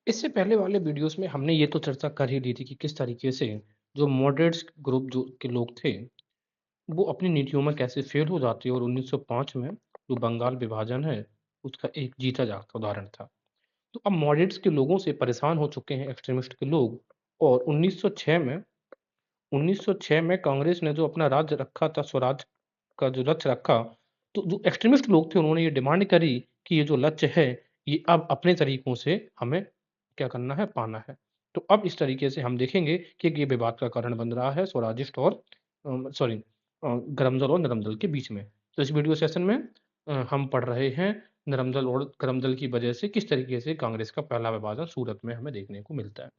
इससे पहले वाले वीडियोस में हमने ये तो चर्चा कर ही ली थी कि किस तरीके से जो मॉडरेट्स ग्रुप जो के लोग थे, वो अपनी नीतियों में कैसे फेल हो जाते हैं और 1905 में जो बंगाल विभाजन है, उसका एक जीता जागता उदाहरण था। तो अब मॉडरेट्स के लोगों से परेशान हो चुके हैं एक्सट्रीमिस्ट के लोग और 1906 में कांग्रेस ने जो अपना राज्य रखा था, स्वराज का जो लक्ष्य रखा, तो जो एक्सट्रीमिस्ट लोग थे उन्होंने ये डिमांड करी कि ये जो लक्ष्य है, ये अब अपने तरीकों से हमें क्या करना है, पाना है। तो अब इस तरीके से हम देखेंगे कि ये विवाद का कारण बन रहा है स्वराजिस्ट और गर्म दल और नरम दल के बीच में। तो इस वीडियो सेशन में हम पढ़ रहे हैं नरम दल और गर्म दल की वजह से किस तरीके से कांग्रेस का पहला विभाजन सूरत में हमें देखने को मिलता है।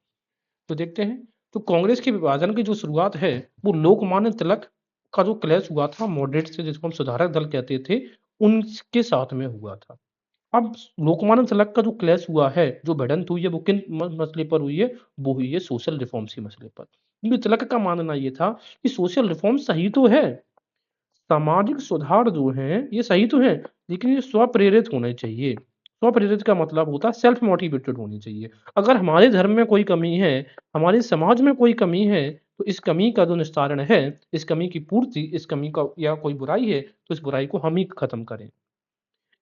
तो देखते हैं, तो कांग्रेस के विभाजन की जो शुरुआत है, वो लोकमान्य तिलक का जो क्लैश हुआ था मॉडरेट से जिसको हम सुधारक दल कहते थे, उनके साथ में हुआ था। अब लोकमान्य तिलक का जो क्लैश हुआ है, जो भिड़ंत हुई है, वो किन मसले पर हुई है? वो हुई है सोशल रिफॉर्म्स के मसले पर। क्योंकि तिलक का मानना ये था कि सोशल रिफॉर्म सही तो है, सामाजिक सुधार जो हैं, ये सही तो हैं, लेकिन ये स्वप्रेरित होने चाहिए। स्वप्रेरित का मतलब होता है सेल्फ मोटिवेटेड होनी चाहिए। अगर हमारे धर्म में कोई कमी है, हमारे समाज में कोई कमी है, तो इस कमी का जो निस्तारण है, इस कमी की पूर्ति, इस कमी का या कोई बुराई है, तो इस बुराई को हम ही खत्म करें।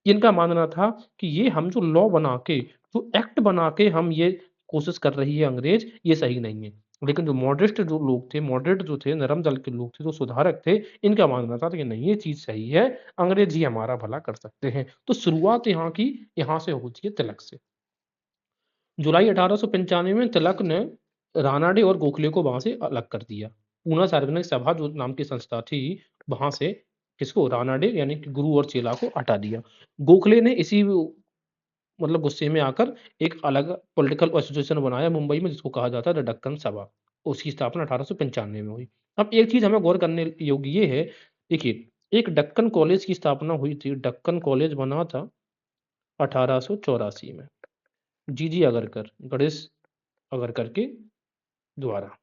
इनका मानना था कि ये हम जो लॉ बना के, जो एक्ट बना के हम ये कोशिश कर रही है अंग्रेज़, ये सही नहीं है। लेकिन जो मॉडरेट जो लोग थे, मॉडरेट जो थे, नरम दल के लोग थे, जो सुधारक थे, इनका मानना था कि नहीं ये चीज़ सही है, अंग्रेज़ ही हमारा भला कर सकते हैं। तो शुरुआत यहाँ से होती है तिलक से। जुलाई 1895 में तिलक ने रानाडे और गोखले को वहाँ से अलग कर दिया। पूना सार्वजनिक सभा जो नाम की संस्था थी, वहाँ से किसको? रानाडे यानी कि गुरु और चेला को हटा दिया। गोखले ने इसी मतलब गुस्से में आकर एक अलग पॉलिटिकल एसोसिएशन बनाया मुंबई में जिसको कहा जाता है द डक्कन सभा। उसकी स्थापना 1895 में हुई। अब एक चीज़ हमें गौर करने योग्य ये है, देखिए एक डक्कन कॉलेज की स्थापना हुई थी। डक्कन कॉलेज बना था 1884 में। जी.जी. अगरकर, गणेश अगरकर के द्वारा।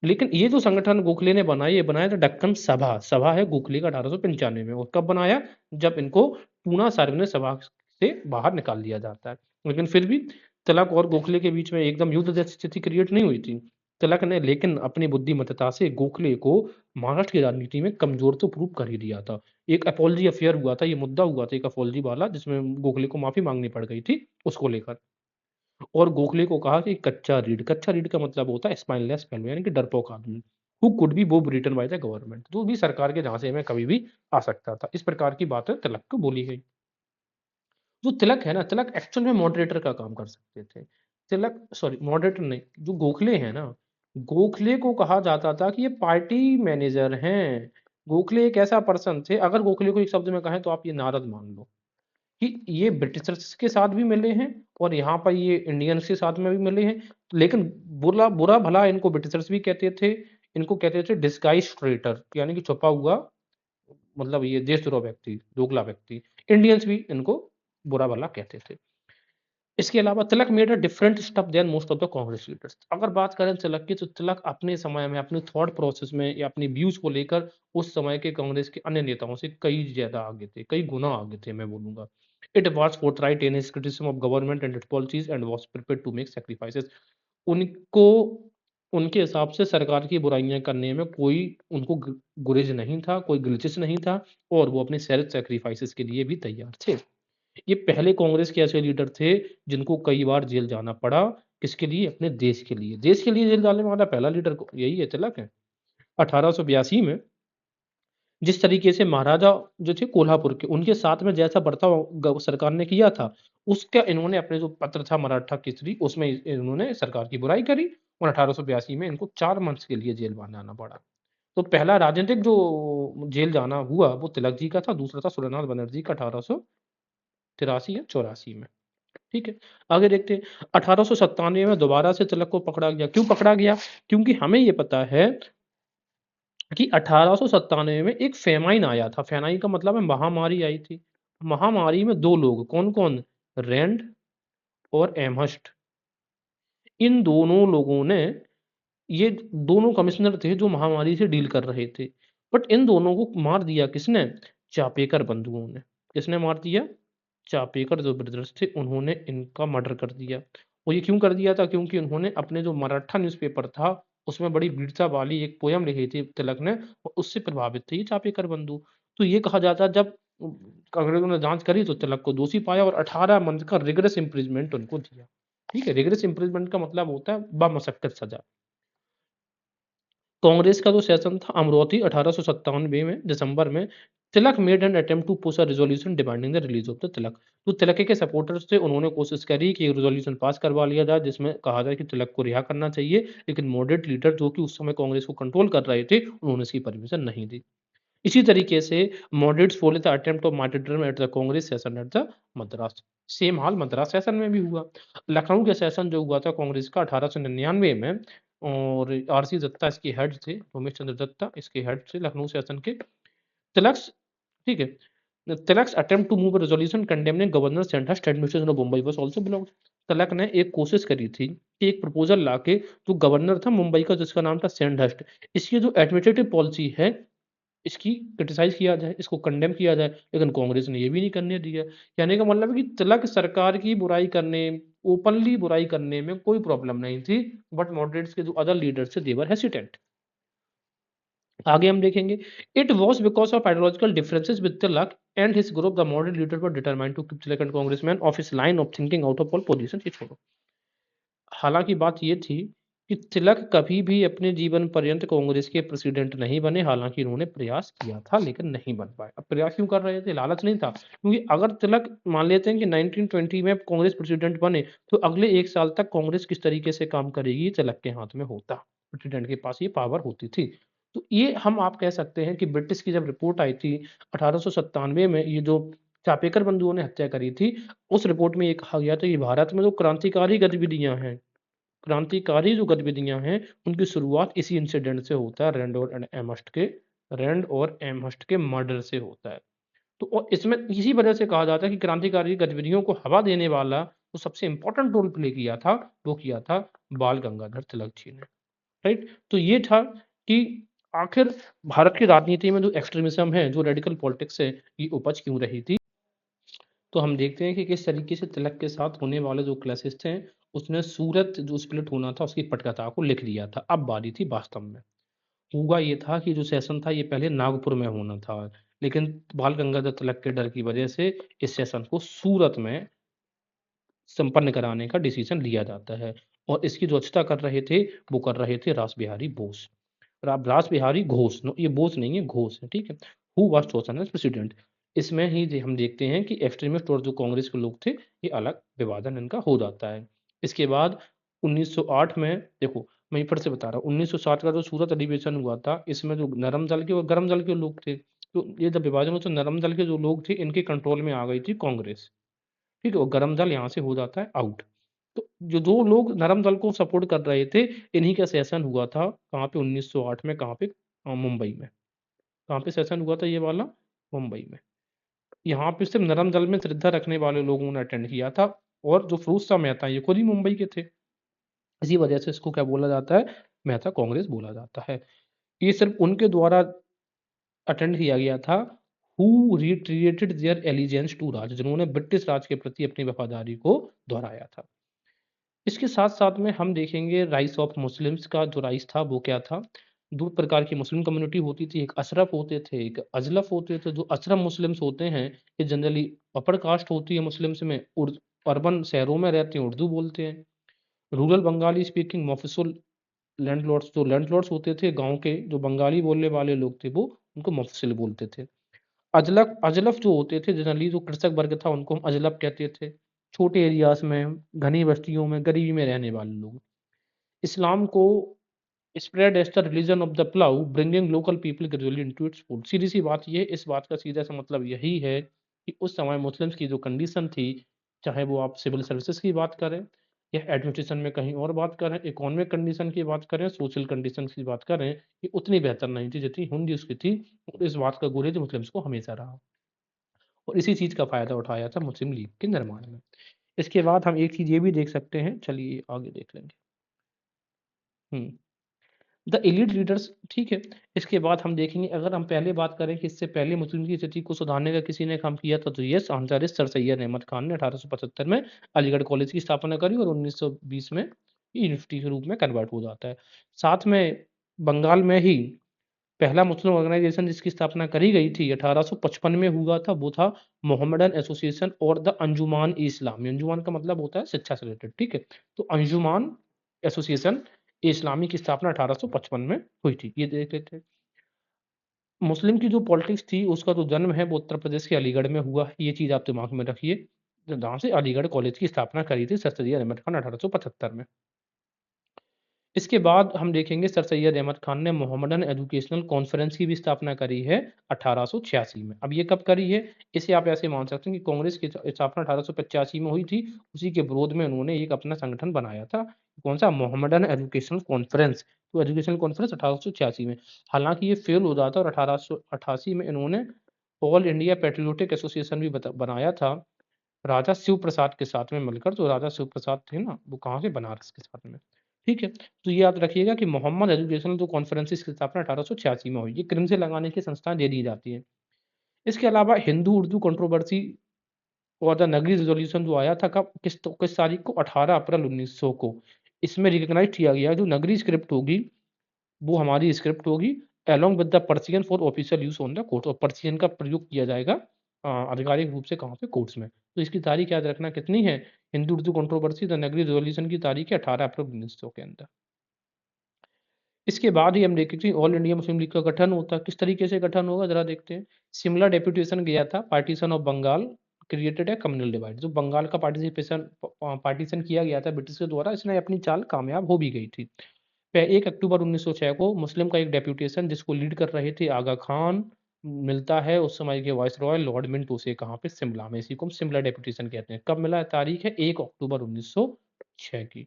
लेकिन ये जो संगठन गोखले ने बनाया, ये बनाया था डक्कन सभा। सभा है गोखले का 1895 में और कब बनाया? जब इनको पूना सार्वजनिक सभा से बाहर निकाल दिया जाता है। लेकिन फिर भी तिलक और गोखले के बीच में एकदम युद्ध जैसी स्थिति क्रिएट नहीं हुई थी। तिलक ने लेकिन अपनी बुद्धिमत्ता से गोखले को महाराष्ट्र की राजनीति में कमज़ोर तो प्रूव कर ही दिया था। एक अपॉलजी अफेयर हुआ था, ये मुद्दा हुआ था एक अपॉलजी वाला जिसमें गोखले को माफ़ी माँगनी पड़ गई थी, उसको लेकर। और गोखले को कहा कि कच्चा रीड का मतलब होता है स्पाइनलेस फेलो यानी कि डरपोक आदमी, who could be moved written by the government, जो भी सरकार के झांसे में कभी भी आ सकता था। इस प्रकार की बातें तिलक को बोली गई। जो तिलक है ना, तिलक एक्चुअल में मॉडरेटर का काम कर सकते थे। तिलक सॉरी मॉडरेटर नहीं, जो गोखले हैं ना, गोखले को कहा जाता था कि ये पार्टी मैनेजर हैं। गोखले एक ऐसा पर्सन थे, अगर गोखले को एक शब्द में कहें तो आप ये नारद मान लो। कि ये ब्रिटिशर्स के साथ भी मिले हैं और यहाँ पर ये इंडियंस के साथ में भी मिले हैं। लेकिन बुरा-भला इनको ब्रिटिशर्स भी कहते थे। इनको कहते थे डिस्गाइज्ड ट्रेटर यानी कि छुपा हुआ मतलब ये देशद्रोह व्यक्ति, दोगला व्यक्ति। इंडियंस भी इनको बुरा-भला कहते थे। इसके अलावा Tilak made a different step than most of the Congress leaders. अगर बात करें तिलक की तो तिलक अपने समय में अपने थॉट प्रोसेस में या अपनी व्यूज़ को लेकर उस समय के कांग्रेस के अन्य नेताओं से कई ज़्यादा आगे थे, कई गुना आगे थे मैं बोलूँगा। It was forthright in his criticism of government and its policies and was prepared to make sacrifices. उनको उनके हिसाब से सरकार की बुराइयाँ करने में कोई उनको गुरेज नहीं था, कोई गिल्चिस नहीं था और वो अपने सेल्फ सैक्रिफाइसेस के लिए भी तैयार थे। ये पहले कांग्रेस के ऐसे लीडर थे जिनको कई बार जेल जाना पड़ा, किसके लिए? अपने देश के लिए। देश के लिए जेल जाने वाला पहला लीडर यही है, तिलक है। 1882 में जिस तरीके से महाराजा जो थे कोल्हापुर के, उनके साथ में जैसा बर्ताव सरकार ने किया था, उसका इन्होंने अपने जो पत्र था मराठा केसरी, उसमें इन्होंने सरकार की बुराई करी और 1882 में इनको 4 मंथ्स के लिए जेल में जाना पड़ा। तो पहला राजनीतिक जो जेल जाना हुआ, वो तिलक जी का था, दूसरा था सुरेंद्रनाथ बनर्जी का 1883 या 84 में। ठीक है, आगे देखते हैं 1897 में दोबारा से तिलक को पकड़ा गया। क्यों पकड़ा गया? क्योंकि हमें ये पता है कि 1897 में एक फेमाइन आया था। फेमाइन का मतलब है महामारी आई थी। महामारी में 2 लोग कौन-कौन? रैंड और एमहर्स्ट। इन दोनों लोगों ने ये दोनों कमिश्नर थे जो महामारी से डील कर रहे थे। बट इन दोनों को मार दिया किसने? चापेकर बंधुओं ने। किसने मार दिया? चापेकर जो ब्रदर्स थे उन्होंने इनका मर्डर कर दिया। और ये क्यों कर दिया था? क्योंकि उन्होंने अपने जो मराठा न्यूज़पेपर था, उसमें बड़ी वीरता वाली एक पोएम लिखी थी तिलक ने और उससे प्रभावित थे ये चापेकर बंधु। तो ये कहा जाता है जब अंग्रेज़ों ने जाँच करी तो तिलक को दोषी पाया और 18 मंथ का रिगरस इम्प्रिज़मेंट उनको दिया। ठीक है? रिगरस इम्प्रिज़मेंट का मतलब होता है बमशक्कत सज़ा। कांग्रेस का जो सेशन था अमरोती 1897 में दिसंबर में Tilak made an attempt to push a resolution demanding the release of the Tilak. तो तिलक के सपोर्टर्स थे उन्होंने कोशिश करी कि रिजोल्यूशन पास करवा लिया जाए जिसमें कहा जाए कि तिलक को रिहा करना चाहिए, लेकिन मॉडरेट लीडर जो कि उस समय कांग्रेस को कंट्रोल कर रहे थे उन्होंने इसकी परमिशन नहीं दी। इसी तरीके से moderates follow the attempt of martyrdom at the Congress session at the Madras. Same हाल मद्रास सेशन में भी हुआ। लखनऊ के सेशन जो हुआ था कांग्रेस का 1899 में और आरसी दत्ता इसके हेड थे, उमेश चंद्र दत्ता इसके हेड थे लखनऊ सेशन के। तिलक्स ठीक है। Tilak's attempt to move a resolution condemning governor Sandhurst administration of Mumbai was also blocked. Tilak ने एक कोशिश करी थी कि एक प्रपोज़ल लाके जो गवर्नर था मुंबई का जिसका नाम था सेंटहर्स्ट, इसकी जो एडमिनिस्ट्रेटिव पॉलिसी है इसकी क्रिटिसाइज़ किया जाए, इसको कंडेम किया जाए, लेकिन कांग्रेस ने ये भी नहीं करने दिया। कहने का मतलब है कि तिलक सरकार की बुराई करने, ओपनली बुराई करने में कोई प्रॉब्लम नहीं थी, बट मॉडरेट्स के जो अदर लीडर्स थे, दे वर हेसिटेंट। आगे हम देखेंगे, it was because of ideological differences with Tilak and his group the moderate leader were determined to keep Tilak and Congressman of his line of thinking out of all position. ये छोड़ो। हालाँकि बात ये थी कि तिलक कभी भी अपने जीवन पर्यंत कांग्रेस के प्रेसिडेंट नहीं बने, हालाँकि उन्होंने प्रयास किया था लेकिन नहीं बन पाए। अब प्रयास क्यों कर रहे थे? लालच नहीं था, क्योंकि अगर तिलक मान लेते हैं कि 1920 में कांग्रेस प्रेसिडेंट बने, तो अगले 1 साल तक कांग्रेस किस तरीके से काम करेगी, ये तिलक के हाथ में होता। प्रेसिडेंट के पास ये पावर होती थी। तो ये हम आप कह सकते हैं कि ब्रिटिश की जब रिपोर्ट आई थी 1897 में, ये जो चापेकर बंधुओं ने हत्या करी थी, उस रिपोर्ट में ये कहा गया था कि भारत में जो क्रांतिकारी गतिविधियाँ हैं, क्रांतिकारी जो गतिविधियाँ हैं, उनकी शुरुआत इसी इंसिडेंट से होता है, रैंड और एमहर्स्ट के मर्डर से होता है। तो और इसमें इसी वजह से कहा जाता है कि क्रांतिकारी गतिविधियों को हवा देने वाला जो सबसे इम्पोर्टेंट रोल प्ले किया था, वो किया था बाल गंगाधर तिलक जी ने, राइट? तो ये था कि आखिर भारत की राजनीति में जो एक्सट्रीमिज़्म है, जो रेडिकल पॉलिटिक्स है, ये उपज क्यों रही थी? तो हम देखते हैं कि किस तरीके से तिलक के साथ होने वाले जो क्लैशेस थे, उसने सूरत जो स्प्लिट होना था उसकी पटकथा को लिख दिया था। अब बारी थी वास्तव में। हुआ ये था कि जो सेशन था ये पहले नागपुर में होना था, लेकिन बाल गंगाधर तिलक के डर की वजह से इस सेशन को सूरत में संपन्न कराने का डिसीजन लिया जाता है और इसकी जो अध्यक्षता कर रहे थे, वो कर रहे थे रास बिहारी बोस। रास बिहारी घोष, नो ये बोस नहीं है, घोष है, ठीक है? हू वाज़ चोज़न एज़ प्रेसिडेंट। इसमें ही हम देखते हैं कि एक्सट्रीमिस्ट और जो कांग्रेस के लोग थे, ये अलग विभाजन इनका हो जाता है। इसके बाद 1908 में देखो, मैं फिर से बता रहा हूँ, 1960 का जो सूरत अधिवेशन हुआ था, इसमें जो नरम दल के और गरम दल के लोग थे, तो ये जब विभाजन हुआ तो नरम दल के जो लोग थे, इनके कंट्रोल में आ गई थी कांग्रेस। ठीक है? और गरम दल यहाँ से हो जाता है आउट। तो जो 2 लोग नरम दल को सपोर्ट कर रहे थे, इन्हीं का सेशन हुआ था कहाँ पे 1908 में कहाँ पे मुंबई में। कहाँ पे सेशन हुआ था ये वाला? मुंबई में। यहाँ पे सिर्फ़ नरम दल में श्रद्धा रखने वाले लोगों ने अटेंड किया था और जो फिरोज़ शाह मेहता ये खुद ही मुंबई के थे। इसी वजह से इसको क्या बोला जाता है? मेहता कांग्रेस बोला जाता है। ये सिर्फ़ उनके द्वारा अटेंड किया गया था हू रिट्रीटेड देयर एलिजेंस टू राज, जिन्होंने ब्रिटिश राज के प्रति अपनी वफ़ादारी को दोहराया था। इसके साथ-साथ में हम देखेंगे राइज़ ऑफ मुस्लिम्स का जो राइज़ था वो क्या था? 2 प्रकार की मुस्लिम कम्युनिटी होती थी, एक अशरफ होते थे, एक अजलफ होते थे। जो अशरफ मुस्लिम्स होते हैं, ये जनरली अपर कास्ट होती है मुस्लिम्स में, अर्बन शहरों में रहते हैं, उर्दू बोलते हैं। रूरल बंगाली स्पीकिंग मोफस्सुल लैंडलॉर्ड्स, जो लैंडलॉर्ड्स होते थे गाँव के, जो बंगाली बोलने वाले लोग थे, वो उनको मुफस्सिल बोलते थे। अजलफ अजलफ जो होते थे जनरली जो कृषक वर्ग था उनको हम अजलफ कहते थे। छोटे एरियाज़ में, घनी बस्तियों में, गरीबी में रहने वाले लोग। इस्लाम को spread as the religion of the plough bringing local people gradually into its food. सीधी-सी बात ये है, इस बात का सीधा-सा मतलब यही है कि उस समय मुस्लिम्स की जो कंडीशन थी, चाहे वो आप सिविल सर्विसेज़ की बात करें या एडमिनिस्ट्रेशन में कहीं और बात करें, इकोनॉमिक कंडीशन की बात करें, सोशल कंडीशन की बात करें, ये उतनी बेहतर नहीं थी जितनी हुंडी उसकी थी। और इस बात का गुरेज मुस्लिम्स को हमेशा रहा। और इसी चीज़ का फ़ायदा उठाया था मुस्लिम लीग के निर्माण में। इसके बाद हम एक चीज़ ये भी देख सकते हैं, चलिए आगे देख लेंगे। हुँ। द एलीट लीडर्स, ठीक है। इसके बाद हम देखेंगे, अगर हम पहले बात करें कि इससे पहले मुस्लिम की स्थिति को सुधारने का किसी ने काम किया था, तो yes answer is sir Syed Ahmed Khan ने 1875 में अलीगढ़ कॉलेज की स्थापना करी और 1920 में यूनिवर्सिटी के रूप में कन्वर्ट हो जाता है। साथ में बंगाल में ही पहला मुस्लिम ऑर्गेनाइजेशन जिसकी स्थापना करी गई थी 1855 में हुआ था, वो था मोहम्मदन एसोसिएशन और द अंजुमान ए इस्लामी। अंजुमान का मतलब होता है शिक्षा से रिलेटेड, ठीक है। तो अंजुमान एसोसिएशन ए इस्लामी की स्थापना 1855 में हुई थी, ये देख लेते हैं। मुस्लिम की जो पॉलिटिक्स थी उसका जो जन्म है वो उत्तर प्रदेश के अलीगढ़ में हुआ, ये चीज़ आप दिमाग में रखिए, जहाँ से अलीगढ़ कॉलेज की स्थापना करी थी सर सैयद अहमद खान 1875 में। इसके बाद हम देखेंगे सर सैयद अहमद खान ने मोहम्मदन एजुकेशनल कॉन्फ्रेंस की भी स्थापना करी है 1886 में। अब ये कब करी है? इसे आप ऐसे मान सकते हैं कि कांग्रेस की स्थापना 1885 में हुई थी, उसी के विरोध में उन्होंने एक अपना संगठन बनाया था। कौन सा? Mohammedan educational conference. तो एजुकेशनल कॉन्फ्रेंस 1886 में। हालांकि ये फेल हो जाता और 1888 में इन्होंने ऑल इंडिया पेट्रियोटिक एसोसिएशन भी बनाया था राजा शिव प्रसाद के साथ में मिलकर। जो राजा शिव प्रसाद थे ना, वो कहाँ से? बनारस के साथ में, ठीक है। तो ये याद रखिएगा कि मोहम्मद एजुकेशनल जो कॉन्फ्रेंसिस की स्थापना 1886 में हुई, ये क्रिम से लगाने की संस्थाएं दे दी जाती है। इसके अलावा हिंदू उर्दू कंट्रोवर्सी और द नगरी रिजोल्यूशन जो आया था कब, किस तारीख को? 18 अप्रैल 1900 को। इसमें रिकग्नाइज किया गया जो नगरी स्क्रिप्ट होगी वो हमारी स्क्रिप्ट होगी along with the Persian for official use on the court, और पर्सियन का प्रयोग किया जाएगा आधिकारिक रूप से कहाँ पे? कोर्ट्स में। तो इसकी तारीख याद रखना कितनी है? हिंदू उर्दू कंट्रोवर्सी द नगरी रिजोल्यूशन की तारीख है 18 अप्रैल 1900 के अंदर। इसके बाद ही हम देखें कि ऑल इंडिया मुस्लिम लीग का गठन होता है। किस तरीके से गठन होगा जरा देखते हैं। शिमला डेपुटेशन गया था, पार्टीशन ऑफ बंगाल क्रिएटेड है कम्युनल डिवाइड। जो बंगाल का पार्टीशन किया गया था ब्रिटिश के द्वारा, इसने अपनी चाल कामयाब हो भी गई थी। 1 अक्टूबर 1906 को मुस्लिम का एक डेपुटेशन जिसको लीड कर रहे थे आगा खान मिलता है उस समय के वाइसरॉय लॉर्ड मिंटो से, कहाँ पे? शिमला में। इसी को हम शिमला डेपुटेशन कहते हैं। कब मिला है? तारीख है 1 अक्टूबर 1906 की।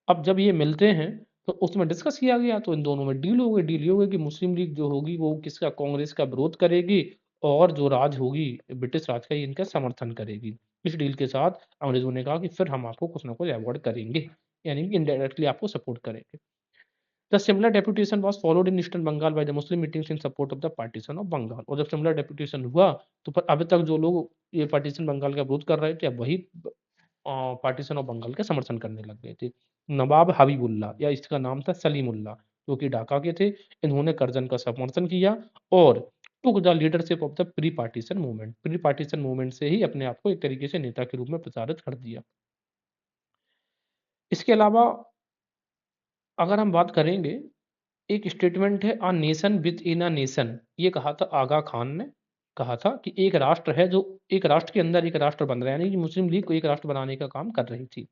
अब जब ये मिलते हैं तो उसमें डिस्कस किया गया, तो इन दोनों में डील हो गई। डील ये हो गई कि मुस्लिम लीग जो होगी वो किसका? कांग्रेस का विरोध करेगी, और जो राज होगी ब्रिटिश राज का, ये इनका समर्थन करेगी। इस डील के साथ अंग्रेजों ने कहा कि फिर हम आपको कुछ ना कुछ अवॉर्ड करेंगे, यानी कि इनडायरेक्टली आपको सपोर्ट करेंगे। The similar deputation was followed in eastern Bengal by the Muslim meetings in support of the partition of Bengal. और जब सिमिलर डेपुटेशन हुआ तो पर अभी तक जो लोग ये पार्टीशन बंगाल का विरोध कर रहे थे, अब वही पार्टीशन ऑफ बंगाल का समर्थन करने लग गए थे। नवाब हबीबुल्ला, या इसका नाम था सलीमुल्लाह, जो कि ढाका के थे, इन्होंने कर्जन का समर्थन किया और took the leadership of the pre partition movement. Pre partition movement से ही अपने आप को एक तरीके से नेता के रूप में प्रचारित कर दिया। इसके अलावा अगर हम बात करेंगे, एक स्टेटमेंट है a nation with in a nation, ये कहा था आगा खान ने। कहा था कि एक राष्ट्र है जो एक राष्ट्र के अंदर एक राष्ट्र बन रहा है, यानी कि मुस्लिम लीग को एक राष्ट्र बनाने का काम कर रही थी।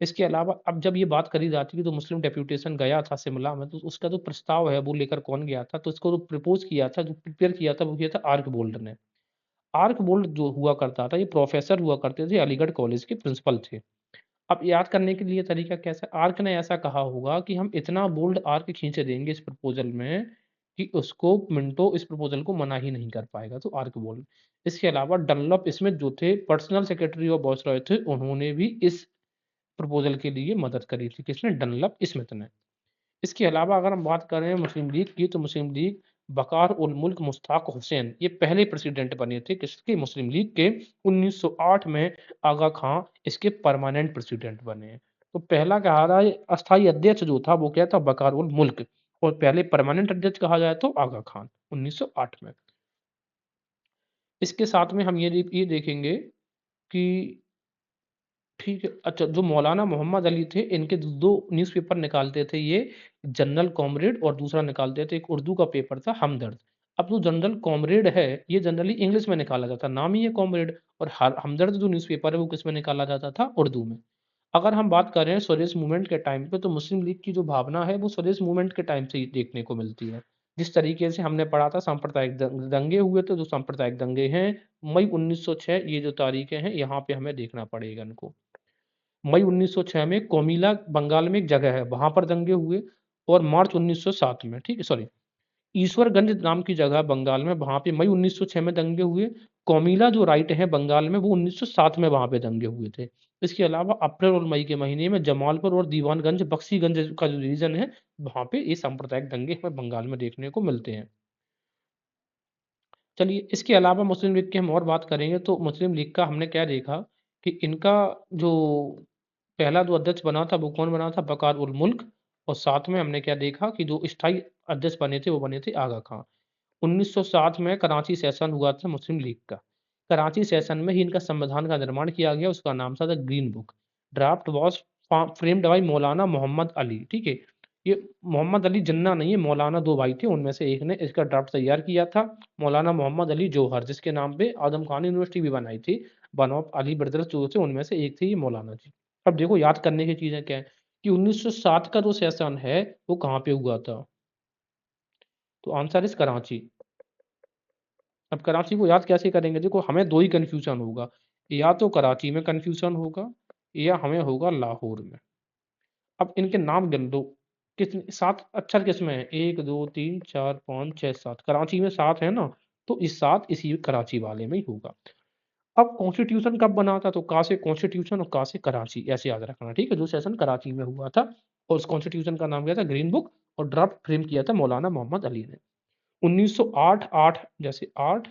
इसके अलावा अब जब ये बात करी जाती है तो मुस्लिम डेप्यूटेशन गया था शिमला में, तो उसका जो प्रस्ताव है वो लेकर कौन गया था? तो इसको जो प्रपोज किया था, जो प्रिपेयर किया था, वो किया था आर्क बोल्ड ने। आर्क बोल्ड जो हुआ करता था, ये प्रोफेसर हुआ करते थे, अलीगढ़ कॉलेज के प्रिंसिपल थे। अब याद करने के लिए तरीका कैसा? आर्क ने ऐसा कहा होगा कि हम इतना बोल्ड आर्क खींच देंगे इस प्रपोजल में कि उसको मिंटो इस प्रपोजल को मना ही नहीं कर पाएगा, तो आर्क बोल्ड। इसके अलावा डनलप स्मिथ जो थे पर्सनल सेक्रेटरी ऑफ वायसरॉय थे, उन्होंने भी इस प्रपोजल के लिए मदद करी थी। किसने? डनलप स्मिथ ने। इसके अलावा अगर हम बात करें मुस्लिम लीग की, तो मुस्लिम लीग बकार उल मुल्क मुश्ताक हुसैन ये पहले प्रेसिडेंट बने थे। किसके? मुस्लिम लीग के। 1908 में आगा खां इसके परमानेंट प्रेसिडेंट बने हैं। तो पहला कहा रहा है अस्थाई अध्यक्ष जो था वो क्या था? बकार उल मुल्क। और पहले परमानेंट अध्यक्ष कहा जाए तो आगा खान 1908 में। इसके साथ में हम ये देखेंगे कि ठीक है, अच्छा, जो मौलाना मोहम्मद अली थे, इनके 2 न्यूज़पेपर निकालते थे ये, जनरल कॉमरेड और दूसरा निकालते थे एक उर्दू का पेपर था हमदर्द। अब जो जनरल कॉमरेड है, ये जनरली इंग्लिश में निकाला जाता है, नाम ही है कॉमरेड, और हमदर्द जो न्यूज़पेपर है वो किस में निकाला जाता था? उर्दू में। अगर हम बात करें स्वदेश मूवमेंट के टाइम पे, तो मुस्लिम लीग की जो भावना है वो स्वदेश मूवमेंट के टाइम से ही देखने को मिलती है। जिस तरीके से हमने पढ़ा था सांप्रदायिक दंगे हुए थे, जो सांप्रदायिक दंगे हैं मई 1906, ये जो तारीखें हैं यहाँ पे हमें देखना पड़ेगा इनको। मई 1906 में कोमिला बंगाल में एक जगह है, वहां पर दंगे हुए। और मार्च 1907 में, ठीक है, सॉरी, ईश्वरगंज नाम की जगह बंगाल में, वहां पे मई 1906 में दंगे हुए। कोमिला जो राइट है बंगाल में, वो 1907 में वहां पे दंगे हुए थे। इसके अलावा अप्रैल और मई के महीने में जमालपुर और दीवानगंज, बख्शीगंज का जो रीजन है, वहाँ पे ये सांप्रदायिक दंगे हमें बंगाल में देखने को मिलते हैं। चलिए, इसके अलावा मुस्लिम लीग की हम और बात करेंगे तो मुस्लिम लीग का हमने क्या देखा कि इनका जो पहला जो अध्यक्ष बना था वो कौन बना था? बकार उल मुल्क। और साथ में हमने क्या देखा कि जो स्थायी अध्यक्ष बने थे वो बने थे आगा खां। 1907 में कराची सेशन हुआ था मुस्लिम लीग का। कराची सेशन में ही इनका संविधान का निर्माण किया गया, उसका नाम था the green book. Draft was framed bye मौलाना मोहम्मद अली, ठीक है? ये मोहम्मद अली जिन्ना नहीं है, मौलाना 2 भाई थे, उनमें से एक ने इसका ड्राफ्ट तैयार किया था। मौलाना मोहम्मद अली जौहर, जिसके नाम पे आदम खान यूनिवर्सिटी भी बनाई थी। वन ऑफ अली ब्रदर्स जो थे उनमें से एक थे ये मौलाना जी। अब देखो याद करने की चीज़ें क्या है कि 1907 का जो सेशन है वो कहाँ पे हुआ था? तो आंसर इज़ कराची। अब कराची को याद कैसे करेंगे? देखो हमें 2 ही कन्फ्यूज़न होगा, या तो कराची में कन्फ्यूज़न होगा या हमें होगा लाहौर में। अब इनके नाम गिन लो, कितने 7 अक्षर किसमें हैं? 1, 2, 3, 4, 5, 6, 7 कराची में 7 है ना? तो ये 7 इसी कराची वाले में ही होगा। अब कॉन्स्टिट्यूशन कब बना था? तो का से कॉन्स्टिट्यूशन और का से कराची, ऐसे याद रखना, ठीक है? जो सेशन कराची में हुआ था और उस कॉन्स्टिट्यूशन का नाम क्या था? Green book. और ड्राफ्ट फ्रेम किया था मौलाना मोहम्मद अली ने। 1908 8 जैसे 8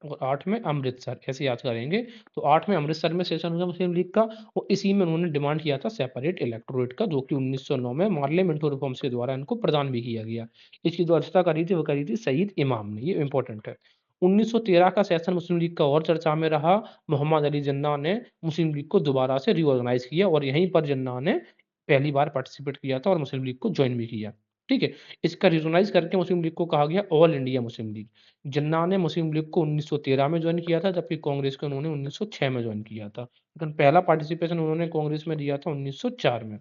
और 8 में अमृतसर, ऐसे याद करेंगे। तो 8 में अमृतसर में सेशन हुआ मुस्लिम लीग का और इसी में उन्होंने डिमांड किया था सेपरेट इलेक्टोरेट का, जो कि 1909 में मार्ले मिंटो रिफॉर्म्स के द्वारा इनको प्रदान भी किया गया। इसकी जो अध्यक्षता करी थी वो करी थी सईद इमाम ने, ये इंपॉर्टेंट है। 1913 का सेशन मुस्लिम लीग का और चर्चा में रहा। मोहम्मद अली जिन्ना ने मुस्लिम लीग को दोबारा से रीऑर्गेनाइज किया और यहीं पर जिन्ना ने पहली बार पार्टिसिपेट किया था और मुस्लिम लीग को ज्वाइन भी किया। ठीक है? इसका रीऑर्गेनाइज करके मुस्लिम लीग को कहा गया ऑल इंडिया मुस्लिम लीग। जिन्ना ने मुस्लिम लीग को 1913 में ज्वाइन किया था, जबकि कांग्रेस को उन्होंने 1906 में ज्वाइन किया था। लेकिन पहला पार्टिसिपेशन उन्होंने कांग्रेस में दिया था 1904 में।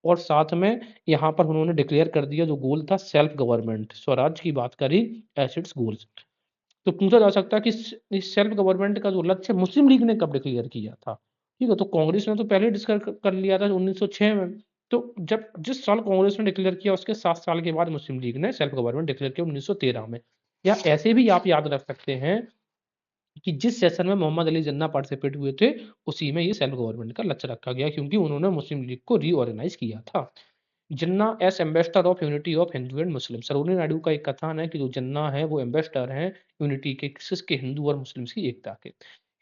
और साथ में यहाँ पर उन्होंने डिक्लेयर कर दिया जो गोल था सेल्फ गवर्नमेंट, स्वराज की बात करी एज़ इट्स गोल्स। तो पूछा जा सकता है कि इस सेल्फ गवर्नमेंट का जो लक्ष्य मुस्लिम लीग ने कब डिक्लेयर किया था? ठीक है, तो कांग्रेस ने तो पहले डिस्कस कर लिया था 1906 में। तो जब जिस साल कांग्रेस ने डिक्लेयर किया उसके 7 साल के बाद मुस्लिम लीग ने सेल्फ गवर्नमेंट डिक्लेयर किया 1913 में। या ऐसे भी आप याद रख सकते हैं कि जिस सेशन में मोहम्मद अली जिन्ना पार्टिसिपेट हुए थे, उसी में ये सेल्फ गवर्नमेंट का लक्ष्य रखा गया क्योंकि उन्होंने मुस्लिम लीग को रीऑर्गेनाइज किया था। Jinnah as ambassador of unity of Hindu and Muslim, Sarojini Naidu का एक कथन है कि जो जिन्ना है वो एम्बेसडर हैं यूनिटी के, किसके? हिंदू और मुस्लिम्स की एकता के।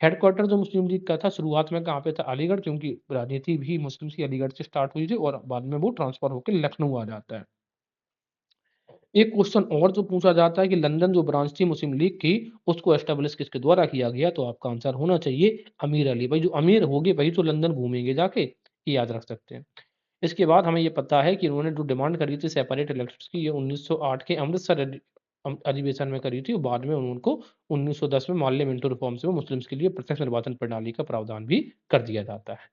हेडक्वार्टर जो मुस्लिम लीग का था शुरुआत में कहाँ पे था? अलीगढ़, क्योंकि राजनीति भी मुस्लिम्स की अलीगढ़ से स्टार्ट हुई थी और बाद में वो ट्रांसफर होके लखनऊ आ जाता है। एक क्वेश्चन और जो पूछा जाता है कि लंदन जो ब्रांच थी मुस्लिम लीग की, उसको एस्टेब्लिश किसके द्वारा किया गया? तो आपका आंसर होना चाहिए अमीर अली। भाई जो अमीर होंगे वही तो लंदन घूमेंगे जाके, ये याद रख सकते हैं। इसके बाद हमें ये पता है कि उन्होंने जो डिमांड करी थी सेपरेट इलेक्शंस की, ये 1908 के अमृतसर अधिवेशन में करी थी और बाद में उनको 1910 में मार्ले मिंटो रिफॉर्म्स में मुस्लिम्स के लिए प्रत्यक्ष निर्वाचन प्रणाली का प्रावधान भी कर दिया जाता है।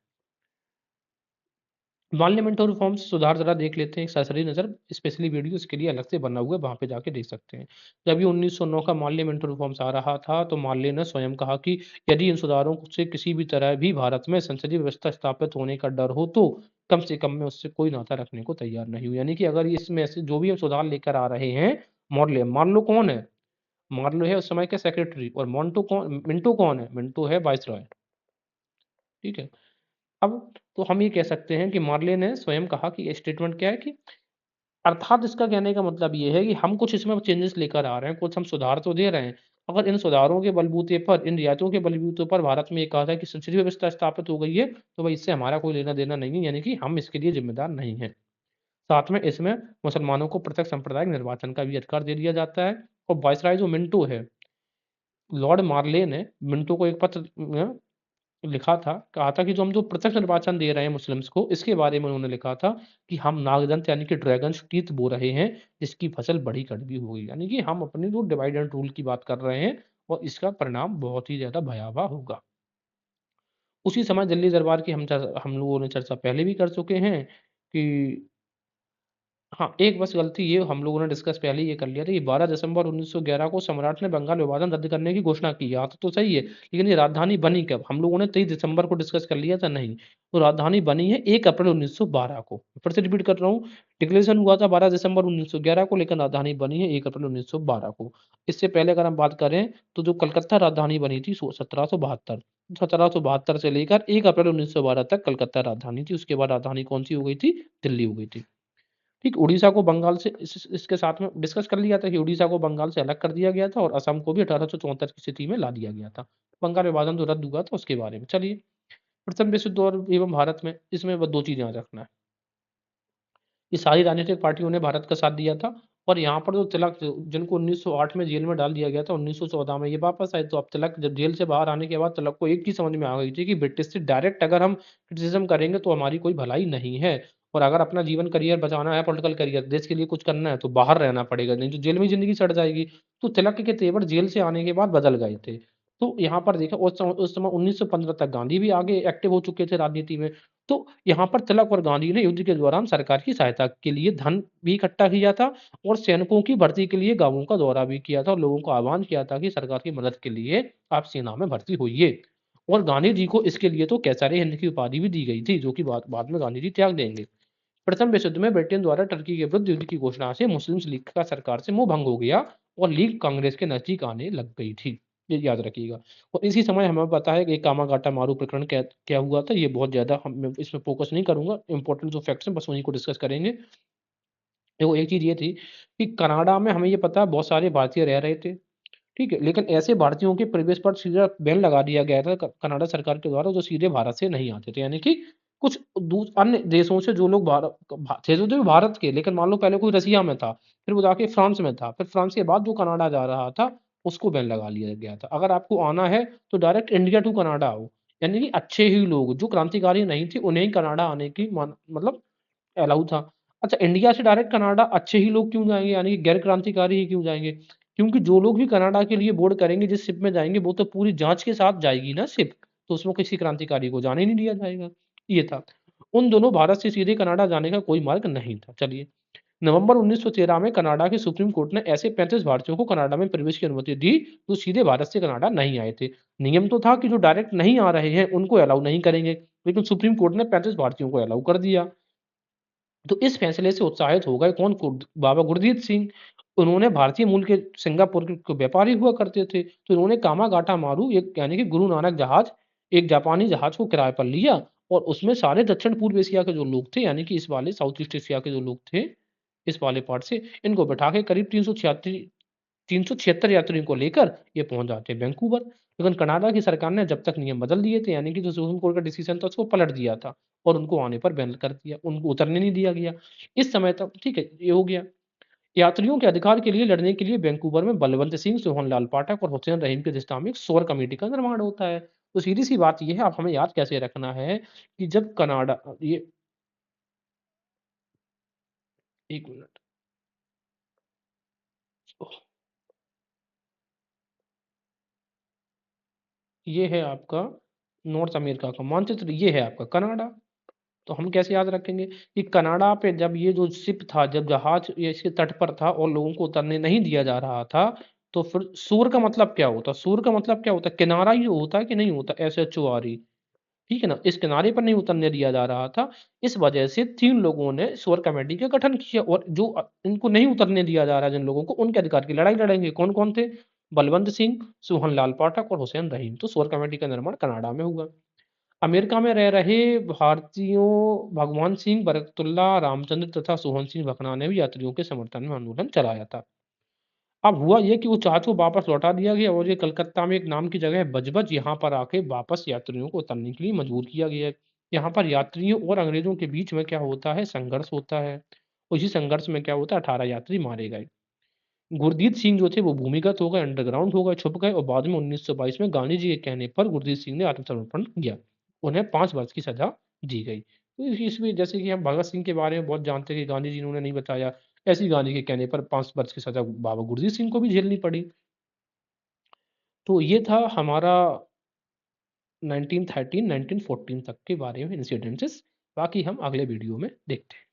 पार्लियामेंट और रिफॉर्म्स सुधार ज़रा देख लेते हैं, एक सरसरी नज़र, स्पेशली वीडियो इसके लिए अलग से बना हुआ है, वहाँ पे जाके देख सकते हैं। जब ये 1909 का पार्लियामेंट रिफॉर्म्स आ रहा था, तो मार्ले ने स्वयं कहा कि यदि इन सुधारों से किसी भी तरह भी भारत में संसदीय व्यवस्था स्थापित होने का डर हो, तो कम से कम मैं उससे कोई नाता रखने को तैयार नहीं हूँ। यानी कि अगर ये इसमें ऐसे जो भी हम सुधार लेकर आ रहे हैं, मार्लो कौन है? मार्लो है उस समय के सेक्रेटरी और मिंटो कौन है? मिंटो है वाइसरॉय, ठीक है? अब तो हम ये कह सकते हैं कि मार्ले ने स्वयं कहा कि ये स्टेटमेंट क्या है कि अर्थात इसका कहने का मतलब ये है कि हम कुछ इसमें चेंजेस लेकर आ रहे हैं, कुछ हम सुधार तो दे रहे हैं। अगर इन सुधारों के बलबूते पर, इन रियायतों के बलबूते पर भारत में ये कहा था कि संसदीय व्यवस्था स्थापित हो गई है, तो भाई इससे हमारा कोई लेना-देना नहीं है, यानी कि हम इसके लिए ज़िम्मेदार नहीं हैं। साथ में इसमें मुसलमानों को प्रत्यक्ष सांप्रदायिक निर्वाचन का भी अधिकार दे दिया जाता है और वाइसराय जो मिंटो है, लॉर्ड मार्ले ने मिंटो को एक पत्र लिखा था, कहा था कि जो प्रत्यक्ष निर्वाचन दे रहे हैं मुस्लिम्स को, इसके बारे में उन्होंने लिखा था कि हम नागदंत यानी कि ड्रैगन्स टीथ बो रहे हैं, जिसकी फसल बड़ी कड़वी होगी। यानी कि हम अपनी जो डिवाइड एंड रूल की बात कर रहे हैं और इसका परिणाम बहुत ही ज़्यादा भयावह होगा। उसी समय दिल्ली दरबार की हम लोगों ने चर्चा पहले भी कर चुके हैं कि हाँ, एक बस गलती ये हम लोगों ने डिस्कस पहले ही ये कर लिया था कि 12 दिसंबर 1911 को सम्राट ने बंगाल विभाजन रद्द करने की घोषणा की। यहाँ तो सही है, लेकिन ये राजधानी बनी कब? हम लोगों ने 23 दिसंबर को डिस्कस कर लिया था, नहीं। तो राजधानी बनी है 1 अप्रैल 1912 को। फिर से रिपीट कर रहा हूँ, डिक्लेरेशन हुआ था 12 दिसंबर 1911 को, लेकिन राजधानी बनी है 1 अप्रैल 1912 को। इससे पहले अगर हम बात करें, तो जो कलकत्ता राजधानी बनी थी 1772। 1772 से लेकर 1 अप्रैल 1912 तक कलकत्ता राजधानी थी। उसके बाद राजधानी कौन-सी हो गई थी? दिल्ली हो गई थी। ठीक, उड़ीसा को बंगाल से इसके साथ में डिस्कस कर लिया था कि उड़ीसा को बंगाल से अलग कर दिया गया था और असम को भी 1874 की स्थिति में ला दिया गया था। बंगाल विभाजन जो रद्द हुआ था उसके बारे में। चलिए, प्रथम विश्व युद्ध और एवं भारत में, इसमें बस 2 चीज़ याद रखना है। ये सारी राजनीतिक पार्टियों ने भारत का साथ दिया था और यहाँ पर जो तिलक, जिनको 1908 में जेल में डाल दिया गया था, 1914 में ये वापस आए। तो अब तिलक जब जेल से बाहर आने के बाद तिलक को एक चीज़ समझ में आ गई थी कि ब्रिटिश से डायरेक्ट अगर हम क्रिटिसिज़्म करेंगे तो हमारी कोई भलाई नहीं है, और अगर अपना जीवन करियर बचाना है, पॉलिटिकल करियर, देश के लिए कुछ करना है, तो बाहर रहना पड़ेगा, नहीं तो जेल में ज़िंदगी सड़ जाएगी। तो तिलक के तेवर जेल से आने के बाद बदल गए थे। तो यहाँ पर देखा, उस समय 1915 तक गांधी भी आगे एक्टिव हो चुके थे राजनीति में। तो यहाँ पर तिलक और गांधी ने युद्ध के दौरान सरकार की सहायता के लिए धन भी इकट्ठा किया था और सैनिकों की भर्ती के लिए गाँवों का दौरा भी किया था और लोगों को आह्वान किया था कि सरकार की मदद के लिए आप सेना में भर्ती होइए। और गांधी जी को इसके लिए तो कैसरे हिंद की उपाधि भी दी गई थी, जो कि बाद बाद में गांधी जी त्याग देंगे। प्रथम विश्व युद्ध में ब्रिटेन द्वारा टर्की के विरुद्ध युद्ध की घोषणा से मुस्लिम लीग का सरकार से मुंह भंग हो गया और लीग कांग्रेस के नजदीक आने लग गई थी। ये याद रखिएगा। और इसी समय हमें पता है कि कामागाटा मारू प्रकरण क्या क्या हुआ था। ये बहुत ज्यादा हम इसमें फोकस नहीं करूंगा, इंपॉर्टेंट जो फैक्ट्स हैं बस उन्हीं को डिस्कस करेंगे। देखो, एक चीज ये थी कि कनाडा में हमें ये पता है बहुत सारे भारतीय रह रहे थे, ठीक है, लेकिन ऐसे भारतीयों के प्रवेश पर सीधा बैन लगा दिया गया था कनाडा सरकार के द्वारा, जो सीधे भारत से नहीं आते थे, यानी कि कुछ अन्य देशों से जो लोग भारत थे, जो थे भारत के, लेकिन मान लो पहले कोई रसिया में था, फिर वो जाके फ्रांस में था, फिर फ्रांस के बाद जो कनाडा जा रहा था उसको बैन लगा लिया गया था। अगर आपको आना है तो डायरेक्ट इंडिया टू कनाडा आओ, यानी कि अच्छे ही लोग जो क्रांतिकारी नहीं थे उन्हें ही कनाडा आने की मतलब अलाउ था। अच्छा, इंडिया से डायरेक्ट कनाडा अच्छे ही लोग क्यों जाएँगे, यानी कि गैर क्रांतिकारी ही क्यों जाएँगे? क्योंकि जो लोग भी कनाडा के लिए बोर्ड करेंगे, जिस शिप में जाएँगे, वो तो पूरी जाँच के साथ जाएगी ना शिप, तो उसमें किसी क्रांतिकारी को जाने नहीं दिया जाएगा। ये था। उन दोनों भारत से सीधे कनाडा जाने का कोई मार्ग नहीं था। चलिए, नवंबर 1913 में कनाडा की सुप्रीम कोर्ट ने ऐसे 35 भारतीयों को कनाडा में प्रवेश की अनुमति दी, जो सीधे भारत से कनाडा नहीं आए थे। नियम तो था कि जो डायरेक्ट नहीं आ रहे हैं, उनको अलाउ नहीं करेंगे, लेकिन सुप्रीम कोर्ट ने 35 भारतीयों को अलाउ कर दिया। तो इस फैसले से उत्साहित हो गए कौन? बाबा गुरजीत सिंह। उन्होंने भारतीय मूल के सिंगापुर के व्यापारी हुआ करते थे, तो इन्होंने कामागाटा मारू, एक यानी कि गुरु नानक जहाज, एक जापानी जहाज को किराए पर लिया और उसमें सारे दक्षिण पूर्व एशिया के जो लोग थे, यानी कि इस वाले साउथ ईस्ट एशिया के जो लोग थे, इस वाले पार्ट से, इनको बैठा के करीब 376 यात्रियों को लेकर ये पहुंच जाते हैं वैंकूवर। लेकिन कनाडा की सरकार ने जब तक नियम बदल दिए थे, यानी कि जो सुप्रीम कोर्ट का डिसीजन था उसको पलट दिया था और उनको आने पर बैन कर दिया, उनको उतरने नहीं दिया गया। इस समय तक ठीक है, ये हो गया। यात्रियों के अधिकार के लिए लड़ने के लिए वैंकूवर में बलवंत सिंह, सोहनलाल पाठक और हुसैन रहीम की दिशा में एक सौर कमेटी का निर्माण होता है। तो सीधी सी बात यह है, अब हमें याद कैसे रखना है कि जब कनाडा ये, एक मिनट, ये है आपका नॉर्थ अमेरिका का मानचित्र, ये है आपका कनाडा। तो हम कैसे याद रखेंगे कि कनाडा पे जब ये जो शिप था, जब जहाज ये इसके तट पर था और लोगों को उतरने नहीं दिया जा रहा था, तो फिर सूर का मतलब क्या होता? सूर का मतलब क्या होता? किनारा ही होता है कि नहीं होता? SHORE, ठीक है ना? इस किनारे पर नहीं उतरने दिया जा रहा था। इस वजह से 3 लोगों ने सोर कमेटी का गठन किया और जो इनको नहीं उतरने दिया जा रहा, जिन लोगों को, उनके अधिकार की लड़ाई लड़ेंगे। कौन-कौन थे? बलवंत सिंह, सोहनलाल पाठक और हुसैन रहीम। तो सोर कमेटी का निर्माण कनाडा में हुआ। अमेरिका में रह रहे भारतीयों भगवान सिंह बरकतुल्लाह रामचंद्र तथा सोहन सिंह भकना ने भी यात्रियों के समर्थन में आंदोलन चलाया था। अब हुआ ये कि वो जहाज को वापस लौटा दिया गया और ये कलकत्ता में एक नाम की जगह है बजबज, यहाँ पर आके वापस यात्रियों को उतरने के लिए मजबूर किया गया है। यहाँ पर यात्रियों और अंग्रेजों के बीच में क्या होता है? संघर्ष होता है। उसी संघर्ष में क्या होता है? 18 यात्री मारे गए। गुरदीत सिंह जो थे वो भूमिगत हो गए, अंडरग्राउंड हो गए, छुप गए और बाद में 1922 में गांधी जी के कहने पर गुरदीत सिंह ने आत्मसमर्पण किया। उन्हें 5 वर्ष की सज़ा दी गई। तो इसमें जैसे कि हम भगत सिंह के बारे में बहुत जानते हैं कि गांधी जी ने उन्हें नहीं बताया, ऐसे ही गांधी के कहने पर 5 वर्ष की सज़ा बाबा गुरजीत सिंह को भी झेलनी पड़ी। तो ये था हमारा 1913 1914 तक के बारे में इंसिडेंसेस। बाकी हम अगले वीडियो में देखते हैं।